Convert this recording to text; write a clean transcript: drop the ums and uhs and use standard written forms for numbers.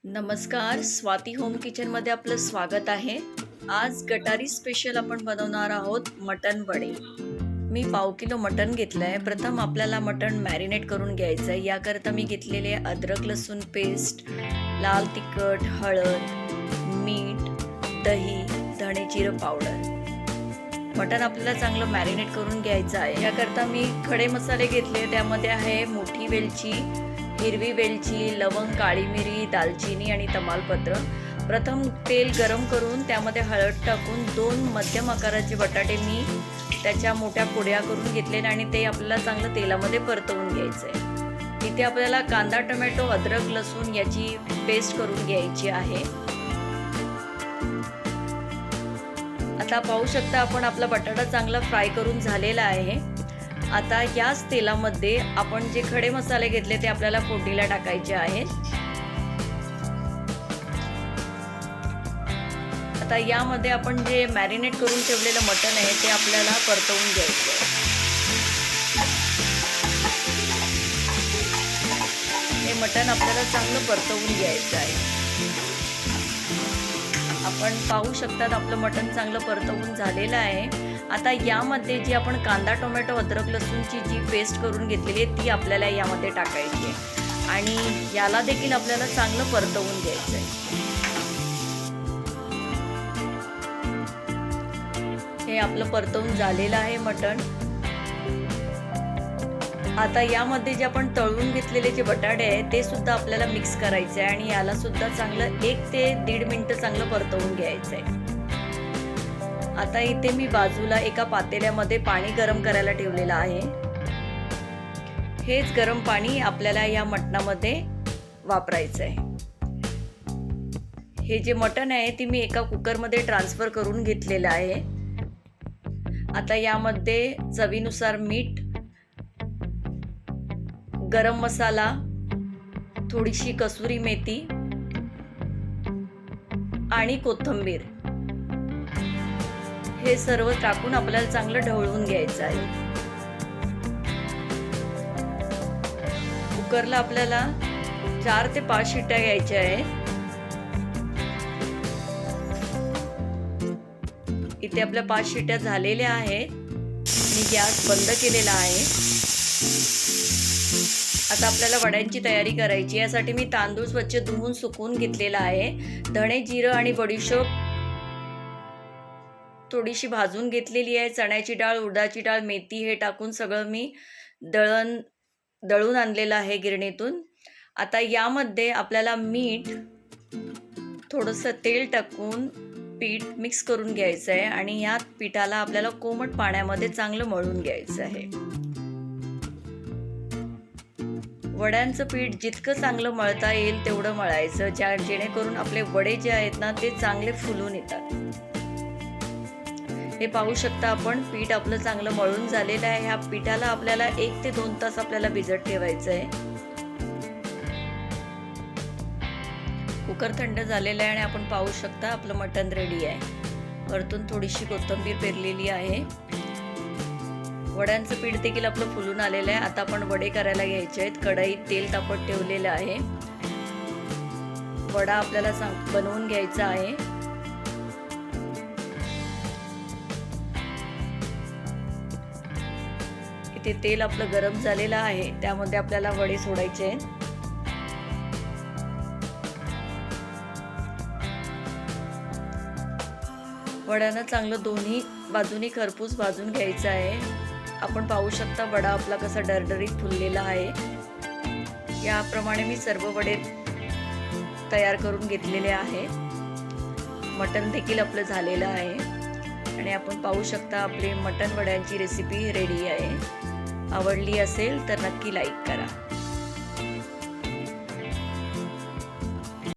नमस्कार, स्वाती होम किचनमध्ये आपलं स्वागत आहे. आज गटारी स्पेशल आपण बनवणार आहोत मटण वडे. मी 1/2 किलो मटण घेतलं आहे. प्रथम आपल्याला मटण मॅरिनेट करून घ्यायचं आहे. याकरता मी घेतलेले अद्रक लसूण पेस्ट, लाल तिखट, हळद, मीठ, दही, धणे जिरं पावडर. मटण आपल्याला चांगलं मॅरिनेट करून घ्यायचं आहे. याकरता मी खडे मसाले घेतले. त्यामध्ये आहे मोठी वेलची, हिरवी वेलची, लवंग, काळी मिरी, दालचिनी आणि तमालपत्र. प्रथम तेल गरम करून त्यामध्ये हळद टाकून 2 मध्यम आकाराचे बटाटे मी त्याच्या मोठ्या फोड्या करून घेतले आणि ते आपल्याला चांगलं तेलामध्ये परतवून घ्यायचं आहे. इथे आपल्याला कांदा, टोमॅटो, अद्रक, लसूण याची पेस्ट करून घ्यायची आहे. आता पाहू शकता आपण आपला बटाटा चांगला फ्राय करून झालेला आहे. आता याच तेलामध्ये आपण जे खडे मसाले घेतले ते आपल्याला फोडणीला टाकायचे आहेत. आता यामध्ये आपण जे मॅरिनेट करून ठेवलेलं मटण आहे ते आपल्याला परतवून घ्यायचं आहे. हे मटण आपल्याला चांगलं परतवून घ्यायचं आहे. आपण पाहू शकतात आपलं मटण चांगलं परतवून झालेलं आहे. आता यामध्ये जी आपण कांदा, टोमॅटो, अद्रक, लसूणची जी पेस्ट करून घेतलेली आहे ती आपल्याला यामध्ये टाकायची आहे आणि याला देखील आपल्याला चांगलं परतवून घ्यायचं आहे. हे आपलं परतवून झालेलं आहे मटण. आता यामध्ये जे आपण तळून घेतलेले जे बटाटे आहेत ते सुद्धा आपल्याला मिक्स करायचे आहे आणि याला सुद्धा चांगलं 1 ते 1.5 मिनिटं चांगलं परतवून घ्यायचं आहे. आता इथे मी बाजूला एका पातेल्यामध्ये पाणी गरम करायला ठेवलेलं आहे. हेच गरम पाणी आपल्याला या मटणामध्ये वापरायचं आहे. हे जे मटण आहे ते मी एका कुकरमध्ये ट्रान्सफर करून घेतलेलं आहे. आता यामध्ये चवीनुसार मीठ, गरम मसाला, थोडीशी कसुरी मेथी आणि कोथिंबीर हे सर्व टाकून आपल्याला चांगलं ढवळून घ्यायचं आहे. कुकरला आपल्याला 4 ते 5 शिट्ट्या घ्यायच्या आहेत. इथे आपल्या 5 शिट्ट्या झालेल्या आहेत. मी गॅस बंद केलेला आहे. आता आपल्याला वड्यांची तयारी करायची. यासाठी मी तांदूळ स्वच्छ धुवून सुकवून घेतलेला आहे. धणे, जिरं आणि बडीशोप थोडीशी भाजून घेतलेली आहे. चण्याची डाळ, उडदाची डाळ, मेथी हे टाकून सगळं मी दळून आणलेलं आहे गिरणीतून. आता यामध्ये आपल्याला मीठ, थोडंसं तेल टाकून पीठ मिक्स करून घ्यायचं आहे आणि या पिठाला आपल्याला कोमट पाण्यामध्ये चांगलं मळून घ्यायचं आहे. वड्यांचं पीठ जितकं चांगलं मळता येईल तेवढं मळायचं, जेणेकरून आपले वडे जे आहेत ना ते चांगले फुलून येतात. हे पाहू शकता आपण पीठ आपलं चांगलं मळून झालेलं आहे. ह्या पिठाला आपल्याला 1 ते 2 तास आपल्याला भिजत ठेवायचं आहे. कुकर थंड झालेलं आहे आणि आपण पाहू शकता आपलं मटण रेडी आहे. वरतून थोडीशी कोथिंबीर पेरलेली आहे. वड्यांचं पीठ देखील आपलं फुलून आलेलं आहे. आता आपण वडे करायला घ्यायचे आहेत. कढईत तेल तापत ठेवलेलं आहे. वडा आपल्याला बनवून घ्यायचा आहे. इथे तेल आपलं गरम झालेलं आहे. त्यामध्ये आपल्याला वडे सोडायचे आहेत. वड्यांना चांगलं दोन्ही बाजूनी खरपूस भाजून घ्यायचं आहे. आपण पाहू शकता वडा आपला कसा डरडरीत फुललेला आहे. याप्रमाणे मी सर्व वडे तयार करून घेतलेले आहे. मटण देखील आपलं झालेलं आहे आणि आपण पाहू शकता आपली मटण वड्यांची रेसिपी रेडी आहे. आवडली असेल तर नक्की लाईक करा.